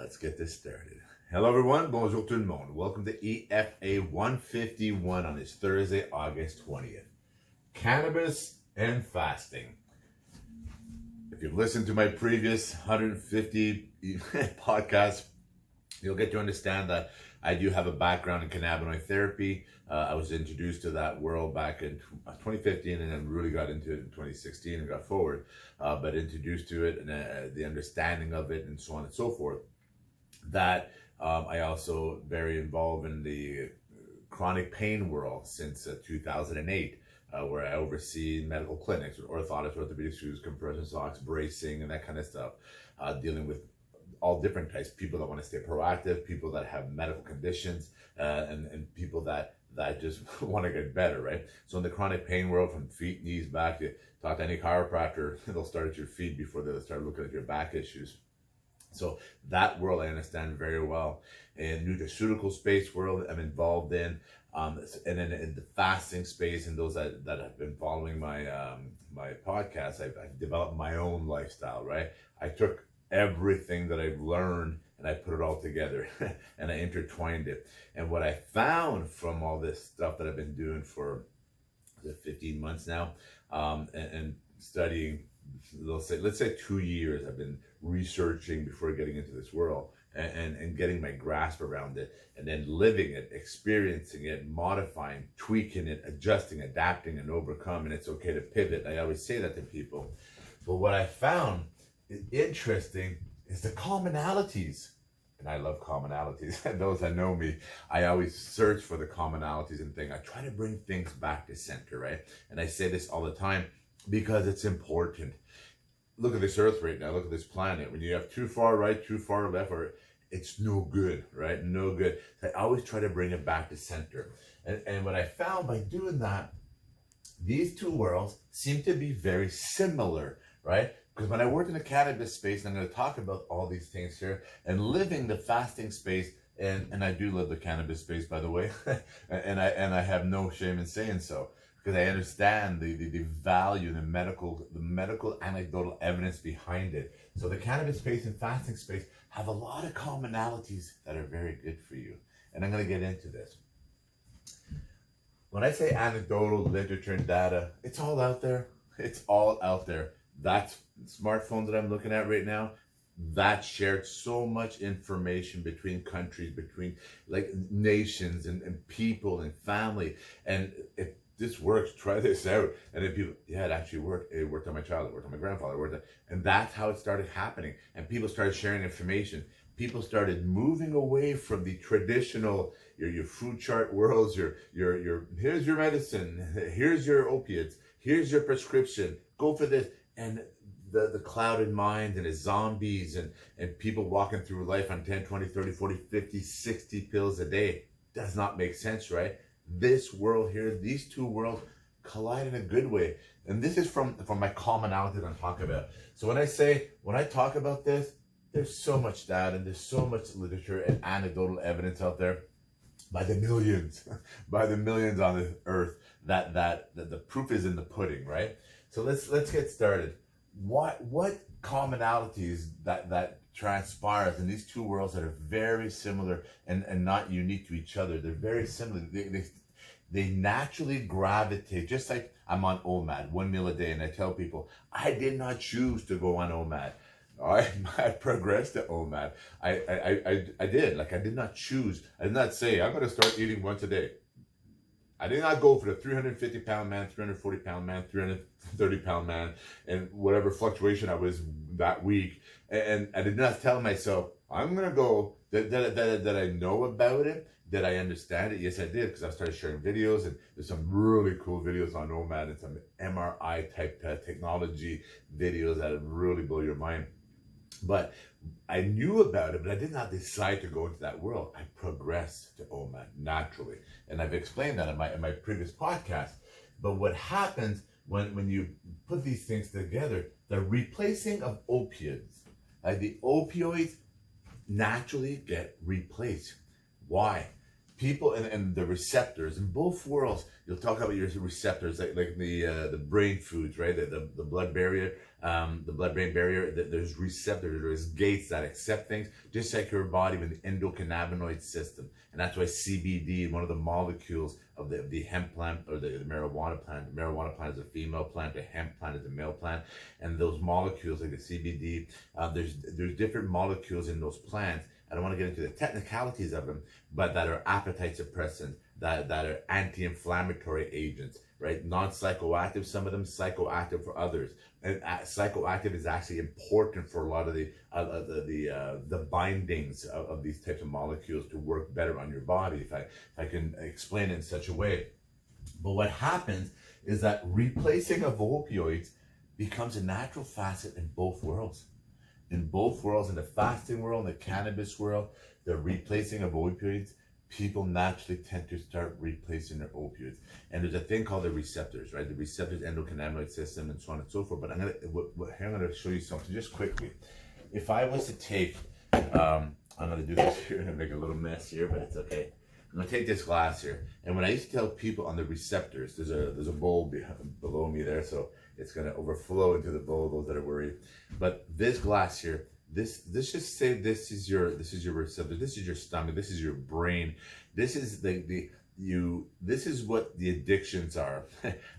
Let's get this started. Hello everyone, bonjour tout le monde. Welcome to EFA151 on this Thursday, August 20th. Cannabis and fasting. If you've listened to my previous 150 podcasts, you'll get to understand that I do have a background in cannabinoid therapy. I was introduced to that world back in 2015 and then really got into it in 2016 and got forward, but introduced to it and the understanding of it and so on and so forth. That I also very involved in the chronic pain world since 2008, where I oversee medical clinics with orthotics, orthopedic shoes, compression socks, bracing, and that kind of stuff, dealing with all different types, people that want to stay proactive, people that have medical conditions, and people that just want to get better, right? So in the chronic pain world, from feet, knees, back, you talk to any chiropractor, they'll start at your feet before they'll start looking at your back issues. So that world I understand very well. In nutraceutical space world I'm involved in, and then in the fasting space, and those that have been following my my podcast, I've developed my own lifestyle, right? I took everything that I've learned and I put it all together and I intertwined it. And what I found from all this stuff that I've been doing for 15 months now, and studying, let's say 2 years I've been researching before getting into this world and getting my grasp around it, and then living it, experiencing it, modifying, tweaking it, adjusting, adapting, and overcome. And it's okay to pivot. I always say that to people. But what I found is interesting is the commonalities. And I love commonalities. And those that know me, I always search for the commonalities and things. I try to bring things back to center, right? And I say this all the time because it's important. Look at this earth right now. Look at this planet. When you have too far right, too far left, or it's no good, right? No good. So I always try to bring it back to center. And what I found by doing that, these two worlds seem to be very similar, right? Because when I worked in the cannabis space, and I'm going to talk about all these things here, and living the fasting space, and I do live the cannabis space, by the way, and I have no shame in saying so, because I understand the value, the medical anecdotal evidence behind it. So the cannabis space and fasting space have a lot of commonalities that are very good for you, and I'm going to get into this. When I say anecdotal literature and data, it's all out there. It's all out there. That smartphone that I'm looking at right now, that shared so much information between countries, between like nations and people and family. And if this works, try this out. And if people, yeah, it actually worked. It worked on my child, it worked on my grandfather, it worked on, and that's how it started happening. And people started sharing information. People started moving away from the traditional, your food chart worlds, your here's your medicine, here's your opiates, here's your prescription, go for this. And the clouded mind and the zombies and people walking through life on 10, 20, 30, 40, 50, 60 pills a day does not make sense, right? This world here, these two worlds collide in a good way. And this is from my commonality that I'm talking about. So when I talk about this, there's so much data and there's so much literature and anecdotal evidence out there by the millions on the earth that the proof is in the pudding, right? So let's get started. What commonalities that transpires in these two worlds that are very similar and not unique to each other? They're very similar. They naturally gravitate, just like I'm on OMAD, 1 meal a day, and I tell people, I did not choose to go on OMAD. I progressed to OMAD. I did. Like, I did not choose. I did not say, I'm going to start eating once a day. I did not go for the 350-pound man, 340-pound man, 330-pound man, and whatever fluctuation I was that week. And I did not tell myself, I'm going to go, that I know about it, that I understand it. Yes, I did, because I started sharing videos, and there's some really cool videos on OMAD and some MRI type technology videos that really blow your mind. But I knew about it, but I did not decide to go into that world. I progressed to OMAD naturally. And I've explained that in my previous podcast. But what happens when you put these things together, the replacing of opioids, like the opioids naturally get replaced. Why? People and the receptors in both worlds, you'll talk about your receptors, like the brain foods, right? The blood barrier, the blood-brain barrier. There's receptors, there's gates that accept things, just like your body with the endocannabinoid system. And that's why CBD, one of the molecules of the hemp plant or the marijuana plant. The marijuana plant is a female plant, the hemp plant is a male plant, and those molecules like the CBD, there's different molecules in those plants. I don't want to get into the technicalities of them, but that are appetite suppressants, that are anti-inflammatory agents, right? Non-psychoactive, some of them psychoactive for others. And psychoactive is actually important for a lot of the bindings of these types of molecules to work better on your body, if I can explain it in such a way. But what happens is that replacing of opioids becomes a natural facet in both worlds. In both worlds, in the fasting world, in the cannabis world, the replacing of opioids, people naturally tend to start replacing their opioids. And there's a thing called the receptors, right? The receptors, endocannabinoid system, and so on and so forth. But I'm gonna show you something just quickly. If I was to take, I'm gonna do this here and make a little mess here, but it's okay. I'm gonna take this glass here, and when I used to tell people on the receptors, there's a bowl below me there, so it's gonna overflow into the bowl. Those that are worried, but this glass here, this just say this is your receptor, this is your stomach, this is your brain, this is this is what the addictions are.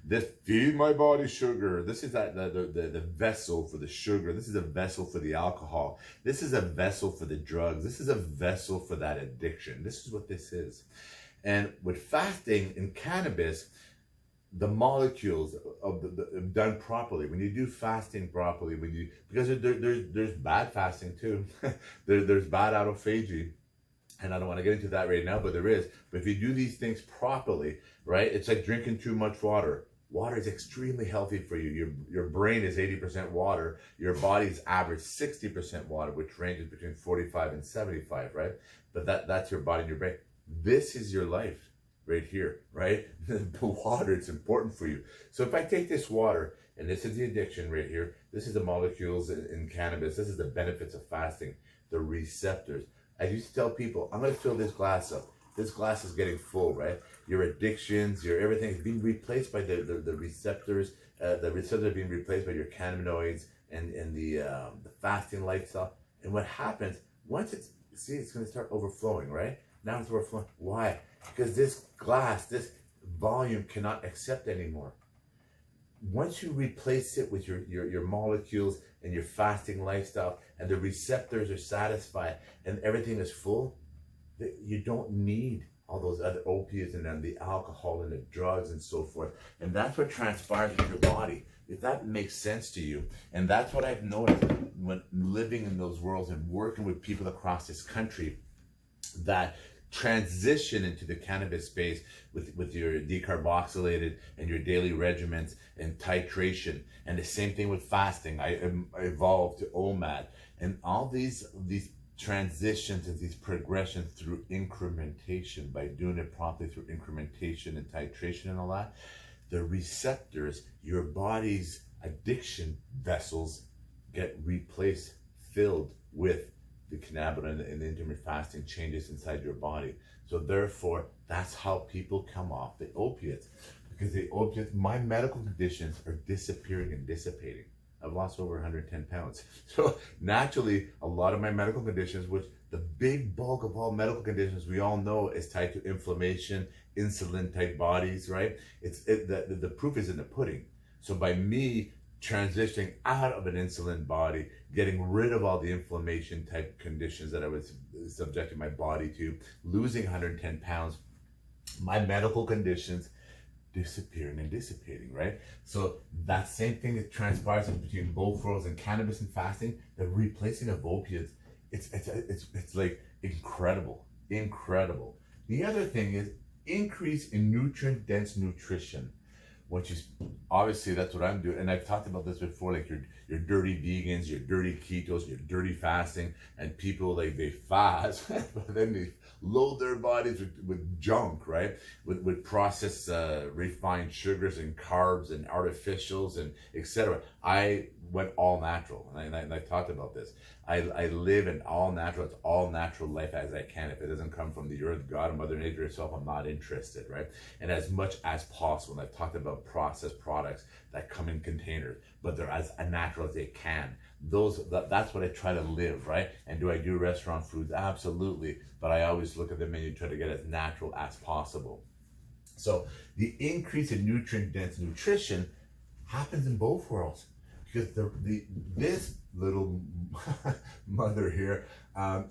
This feed my body sugar. This is the vessel for the sugar. This is a vessel for the alcohol. This is a vessel for the drugs. This is a vessel for that addiction. This is what this is. And with fasting in cannabis, the molecules of done properly, when you do fasting properly, because there's bad fasting too. there's bad autophagy. And I don't want to get into that right now, but there is. But if you do these things properly, right, it's like drinking too much water. Water is extremely healthy for you. Your brain is 80% water. Your body's average 60% water, which ranges between 45 and 75, right? But that's your body and your brain. This is your life right here, right? The water, it's important for you. So if I take this water, and this is the addiction right here, this is the molecules in cannabis, this is the benefits of fasting, the receptors. I used to tell people, I'm going to fill this glass up. This glass is getting full, right? Your addictions, your everything is being replaced by the receptors. The receptors are being replaced by your cannabinoids and the fasting lifestyle. And what happens, once it's going to start overflowing, right? Now it's overflowing. Why? Because this glass, this volume cannot accept anymore. Once you replace it with your molecules and your fasting lifestyle, and the receptors are satisfied and everything is full, you don't need all those other opiates and then the alcohol and the drugs and so forth. And that's what transpires in your body, if that makes sense to you. And that's what I've noticed when living in those worlds and working with people across this country that transition into the cannabis space with your decarboxylated and your daily regimens and titration, and the same thing with fasting. I evolved to OMAD, and all these transitions and these progressions through incrementation, by doing it properly through incrementation and titration and all that, the receptors, your body's addiction vessels get replaced, filled with the cannabinoid and the intermittent fasting changes inside your body. So therefore, that's how people come off the opiates. Because the opiates, my medical conditions are disappearing and dissipating. I've lost over 110 pounds. So naturally, a lot of my medical conditions, which the big bulk of all medical conditions we all know is tied to inflammation, insulin type bodies, right? The proof is in the pudding. So by me transitioning out of an insulin body, getting rid of all the inflammation type conditions that I was subjecting my body to, losing 110 pounds, my medical conditions disappearing and dissipating, right? So that same thing that transpires between both worlds in cannabis and fasting, the replacing of opiates, it's like incredible. The other thing is increase in nutrient dense nutrition, which is obviously that's what I'm doing. And I've talked about this before, like your dirty vegans, your dirty ketos, your dirty fasting, and people like they fast, but then they load their bodies with junk, right? With processed refined sugars and carbs and artificials and etc. I went all natural, and I talked about this. I live in all natural. It's all natural life as I can. If it doesn't come from the earth, God, and Mother Nature herself, I'm not interested, right? And as much as possible, and I've talked about processed products that come in containers, but they're as natural as they can. That's what I try to live, right? And do I do restaurant foods? Absolutely. But I always look at the menu, try to get as natural as possible. So the increase in nutrient-dense nutrition happens in both worlds, because this little mother here,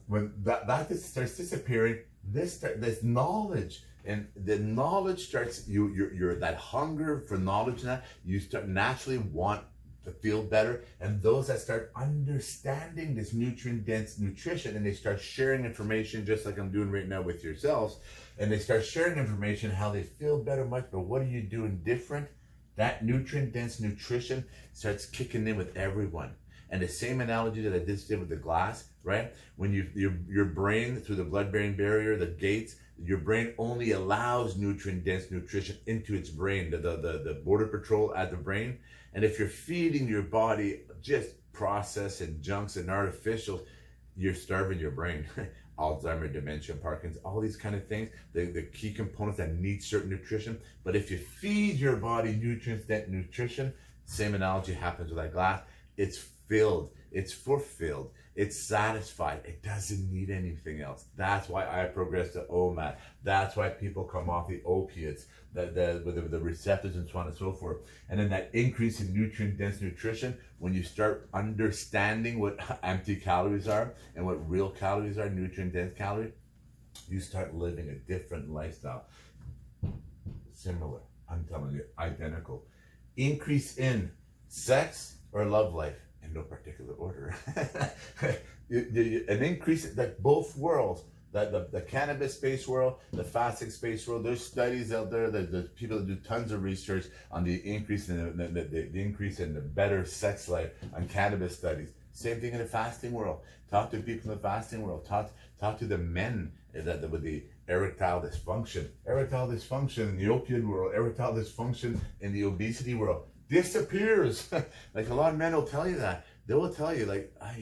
when that starts disappearing, this knowledge, and the knowledge starts, you're that hunger for knowledge now, you start naturally want to feel better. And those that start understanding this nutrient-dense nutrition, and they start sharing information, just like I'm doing right now with yourselves, and they start sharing information how they feel better much, but what are you doing different? That nutrient-dense nutrition starts kicking in with everyone. And the same analogy that I just did with the glass, right? When your brain, through the blood-brain barrier, the gates, your brain only allows nutrient-dense nutrition into its brain, the border patrol at the brain. And if you're feeding your body just processed and junks and artificials, you're starving your brain. Alzheimer's, dementia, Parkinson's, all these kind of things, the key components that need certain nutrition. But if you feed your body nutrient-dense nutrition, same analogy happens with that glass. It's filled, it's fulfilled, it's satisfied. It doesn't need anything else. That's why I progress to OMAD. That's why people come off the opiates, the receptors, and so on and so forth. And then that increase in nutrient-dense nutrition, when you start understanding what empty calories are and what real calories are, nutrient-dense calories, you start living a different lifestyle. Similar, I'm telling you, identical. Increase in sex or love life, in no particular order. An increase, that both worlds, the cannabis space world, the fasting space world, there's studies out there, there's people that do tons of research on the increase in the increase in the better sex life on cannabis studies. Same thing in the fasting world. Talk to people in the fasting world. Talk to the men with the erectile dysfunction in the opioid world, erectile dysfunction in the obesity world disappears. Like, a lot of men will tell you that. They will tell you, like, I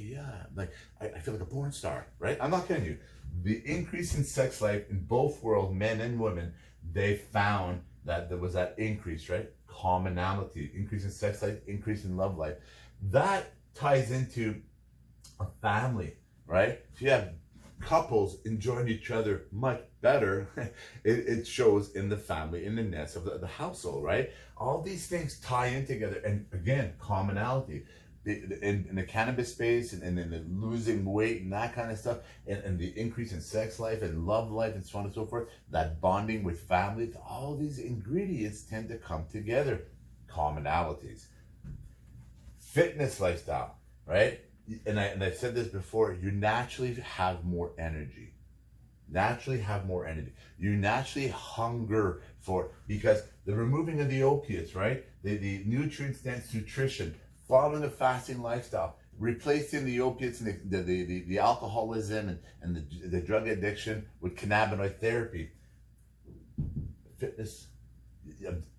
feel like a porn star, right? I'm not kidding you. The increase in sex life in both worlds, men and women, they found that there was that increase, right? Commonality, increase in sex life, increase in love life. That ties into a family, right? If you have couples enjoying each other much better, it shows in the family, in the nest of the household, right? All these things tie in together. And again, commonality. In the cannabis space, and in the losing weight and that kind of stuff, and the increase in sex life and love life and so on and so forth, that bonding with families, all these ingredients tend to come together. Commonalities. Fitness lifestyle, right? And I've said this before, you naturally have more energy. You naturally hunger for, because the removing of the opiates, right? The nutrient-dense nutrition, following a fasting lifestyle, replacing the opiates and the alcoholism and the drug addiction with cannabinoid therapy. Fitness,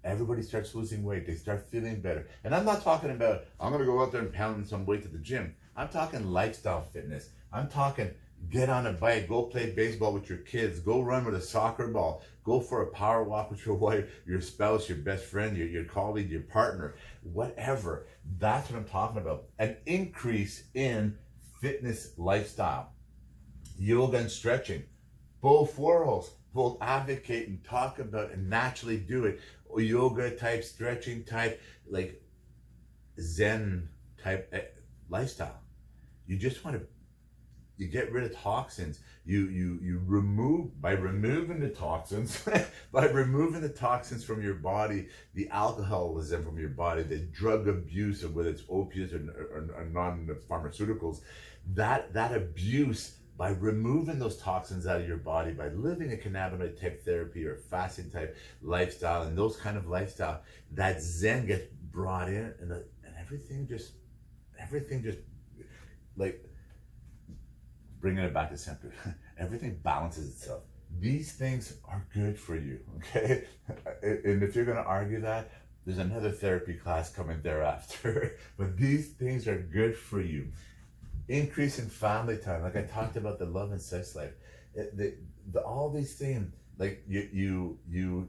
everybody starts losing weight. They start feeling better. And I'm not talking about, I'm going to go out there and pound some weight at the gym. I'm talking lifestyle fitness. I'm talking get on a bike, go play baseball with your kids, go run with a soccer ball, go for a power walk with your wife, your spouse, your best friend, your colleague, your partner, whatever. That's what I'm talking about. An increase in fitness lifestyle. Yoga and stretching. Both worlds will advocate and talk about and naturally do it. Yoga type, stretching type, like Zen type lifestyle. You just want to, you get rid of toxins. You remove, by removing the toxins, from your body, the alcoholism from your body, the drug abuse of whether it's opiates or non-pharmaceuticals, that abuse, by removing those toxins out of your body, by living a cannabinoid type therapy or fasting type lifestyle and those kind of lifestyle, that Zen gets brought in, and everything just like, bringing it back to center. Everything balances itself. These things are good for you, okay? And if you're going to argue that, There's another therapy class coming thereafter. But these things are good for you. Increase in family time, like I talked about the love and sex life. All these things, like you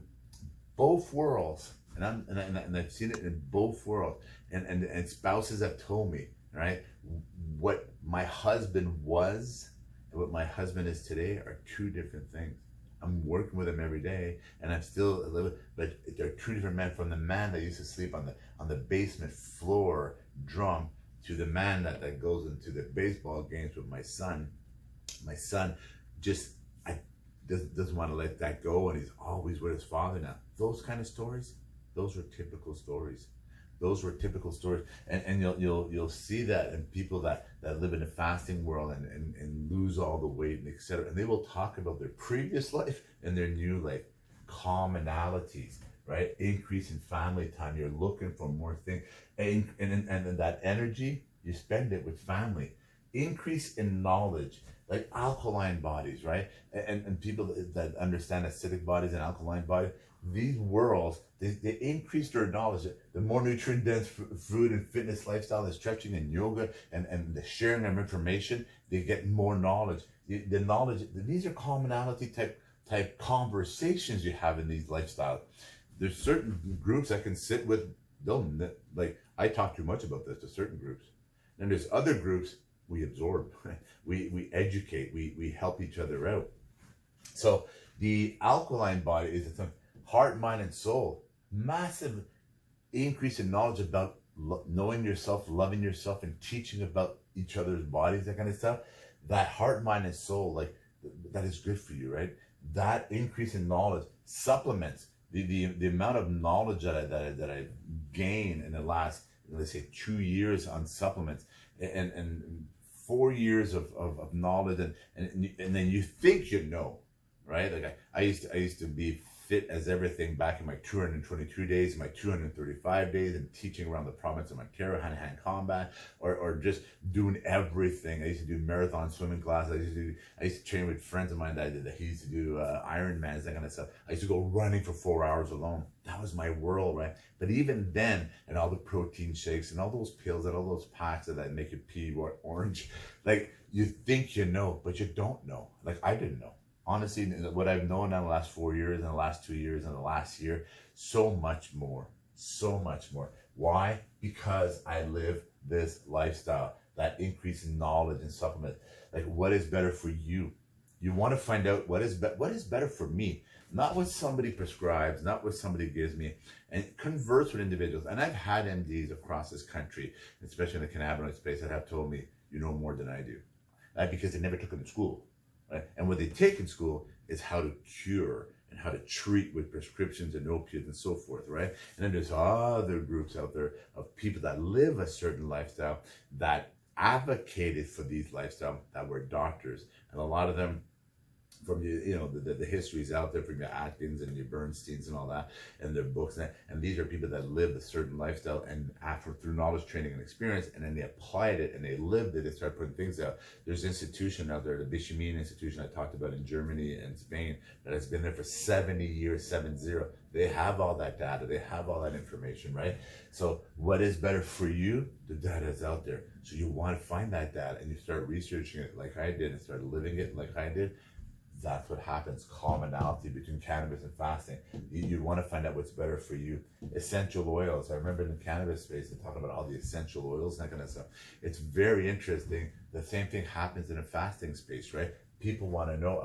both worlds, and I've seen it in both worlds, and spouses have told me, right, what my husband was and what my husband is today are two different things. I'm working with him every day, and I'm still a little, but they're two different men. From the man that used to sleep on the basement floor drunk, to the man that goes into the baseball games with my son. My son just doesn't want to let that go, and he's always with his father now. Those kind of stories, those were typical stories. Those were typical stories, and you'll see that in people that live in the fasting world and lose all the weight and etc. And they will talk about their previous life and their new life. Commonalities, right? Increase in family time. You're looking for more things, and that energy you spend it with family. Increase in knowledge, like alkaline bodies, right? And people that understand acidic bodies and alkaline bodies. These worlds, they increase their knowledge. The more nutrient dense food and fitness lifestyle, the stretching and yoga and the sharing of information, they get more knowledge. The knowledge, these are commonality type conversations you have in these lifestyles. There's certain groups I can sit with, like I talk too much about this to certain groups. And there's other groups we absorb, we educate, we help each other out. So the alkaline body is a heart, mind, and soul. Massive increase in knowledge about knowing yourself, loving yourself, and teaching about each other's bodies, that kind of stuff. That heart, mind, and soul, like that is good for you, right? That increase in knowledge supplements the amount of knowledge that I gained in the last, let's say, 2 years on supplements, and 4 years of knowledge, and then you think you know, right? Like I used to be fit as everything back in my 222 days, my 235 days, and teaching around the province of Ontario, hand-to-hand combat, or just doing everything. I used to do marathon swimming classes. I used to train with friends of mine that he used to do Ironmans, that kind of stuff. I used to go running for 4 hours alone. That was my world, right? But even then, and all the protein shakes and all those pills and all those packs that make you pee orange, like you think you know, but you don't know. Like I didn't know. Honestly, what I've known in the last 4 years, in the last 2 years, and the last year, so much more. Why? Because I live this lifestyle, that increase in knowledge and supplement. Like, what is better for you? You want to find out what is better for me, not what somebody prescribes, not what somebody gives me, and converse with individuals. And I've had MDs across this country, especially in the cannabinoid space, that have told me, you know more than I do, because they never took it in school. Right? And what they take in school is how to cure and how to treat with prescriptions and opiates and so forth, right? And then there's other groups out there of people that live a certain lifestyle that advocated for these lifestyles, that were doctors, and a lot of them, from the histories out there from your Atkins and your Bernsteins and all that, and their books, and these are people that lived a certain lifestyle, and through knowledge, training, and experience, and then they applied it and they lived it. They started putting things out. There's an institution out there, the Bishamine Institution I talked about in Germany and Spain, that has been there for 70 years, 70. They have all that data, they have all that information, right? So what is better for you? The data is out there. So you want to find that data, and you start researching it like I did, and start living it like I did. That's what happens. Commonality between cannabis and fasting. You want to find out what's better for you. Essential oils. I remember in the cannabis space, they talk about all the essential oils and that kind of stuff. It's very interesting. The same thing happens in a fasting space, right? People want to know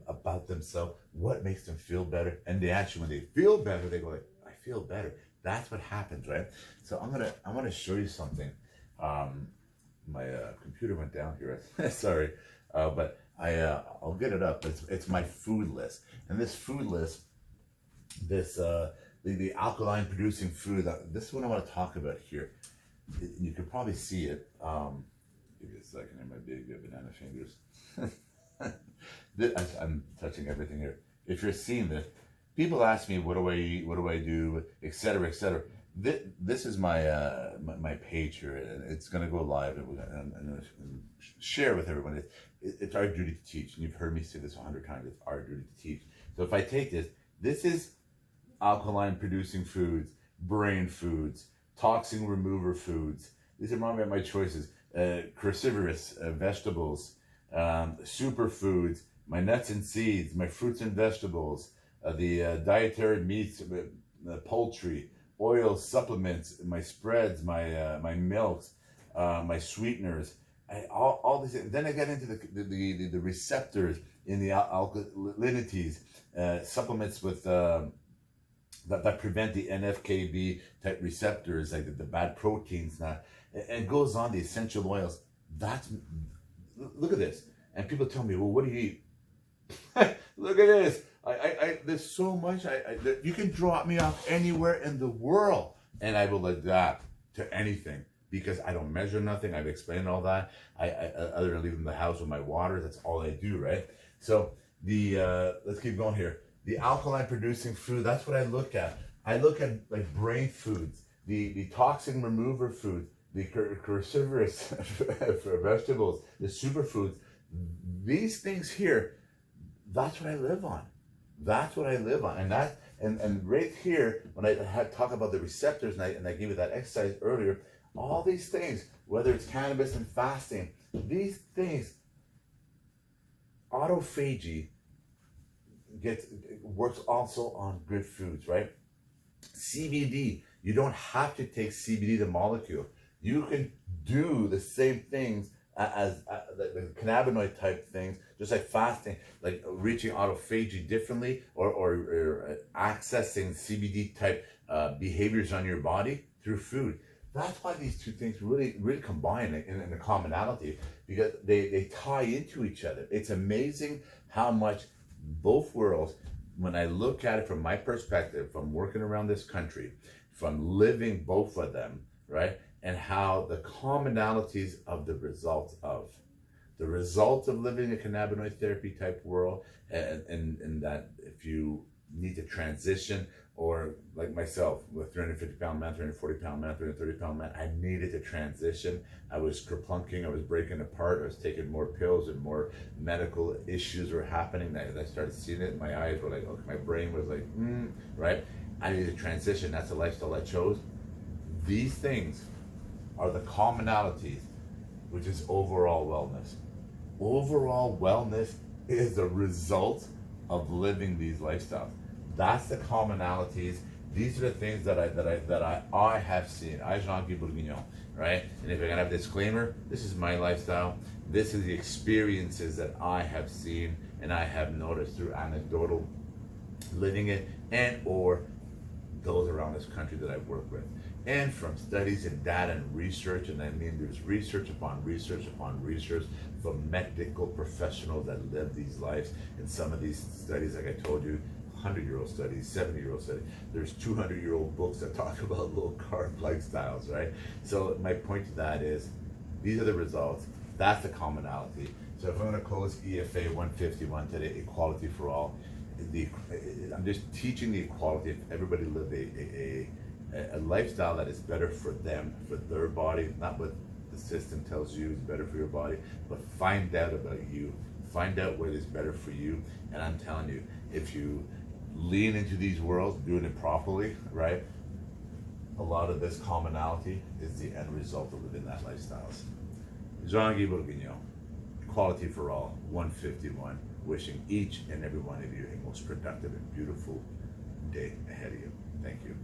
about themselves, what makes them feel better, and they actually, when they feel better, they go like, I feel better. That's what happens, right? So I want to show you something. My computer went down here. Sorry, but I'll get it up. It's my food list, and this food list, the alkaline producing food. This is what I want to talk about here. You can probably see it. Give me a second. Here, my big banana fingers. I'm touching everything here. If you're seeing this, people ask me, what do I eat? What do I do? Etc. Etc. This is my my page here, and it's going to go live and share with everyone. It's our duty to teach, and you've heard me say this 100 times. It's our duty to teach. So if I take this is alkaline producing foods, brain foods, toxin remover foods. These are my choices. Cruciferous vegetables, superfoods, my nuts and seeds, my fruits and vegetables, the dietary meats, poultry, oils, supplements, my spreads, my milks, my sweeteners, all these things. Then I get into the receptors in the alkalinities, supplements with that prevent the NFKB type receptors, like the bad proteins, and it goes on, the essential oils. Look at this. And people tell me, well, what do you eat? Look at this. There's so much. You can drop me off anywhere in the world, and I will adapt to anything because I don't measure nothing. I've explained all that. Other than leaving the house with my water, that's all I do, right? So let's keep going here. The alkaline producing food, that's what I look at. I look at like brain foods, the toxin remover foods, the cruciferous vegetables, the superfoods. These things here, that's what I live on. That's what I live on. And right here, when I talk about the receptors, and I gave you that exercise earlier, all these things, whether it's cannabis and fasting, these things, autophagy works also on good foods, right? CBD, you don't have to take CBD, the molecule. You can do the same things as the cannabinoid type things, just like fasting, like reaching autophagy differently, or accessing CBD type behaviors on your body through food. That's why these two things really combine in a commonality, because they tie into each other. It's amazing how much both worlds, when I look at it from my perspective, from working around this country, from living both of them, right? And how the commonalities of the result of living a cannabinoid therapy type world, and that if you need to transition, or like myself, with 350-pound man, 340-pound man, 330-pound man, I needed to transition. I was kerplunking, I was breaking apart, I was taking more pills, and more medical issues were happening. I started seeing it, my eyes were like, okay, my brain was like, right? I needed to transition, that's the lifestyle I chose. These things are the commonalities, which is overall wellness. Overall wellness is the result of living these lifestyles. That's the commonalities. These are the things that I have seen. I, Guy Bourguignon, right? And if you're gonna have a disclaimer, this is my lifestyle. This is the experiences that I have seen and I have noticed through anecdotal living it, and or those around this country that I've worked with. And from studies and data and research, and I mean there's research upon research upon research from medical professionals that live these lives. And some of these studies, like I told you, 100-year-old studies, 70-year-old studies, there's 200-year-old books that talk about low carb lifestyles, right? So my point to that is, these are the results, that's the commonality. So if I'm gonna close EFA151 today, equality for all, I'm just teaching the equality. If everybody lived a lifestyle that is better for them, for their body, not what the system tells you is better for your body, but find out about you, find out what is better for you. And I'm telling you, if you lean into these worlds, doing it properly, right, a lot of this commonality is the end result of living that lifestyles. Jean-Guy Bourguignon, equality for all, 151. Wishing each and every one of you a most productive and beautiful day ahead of you. Thank you.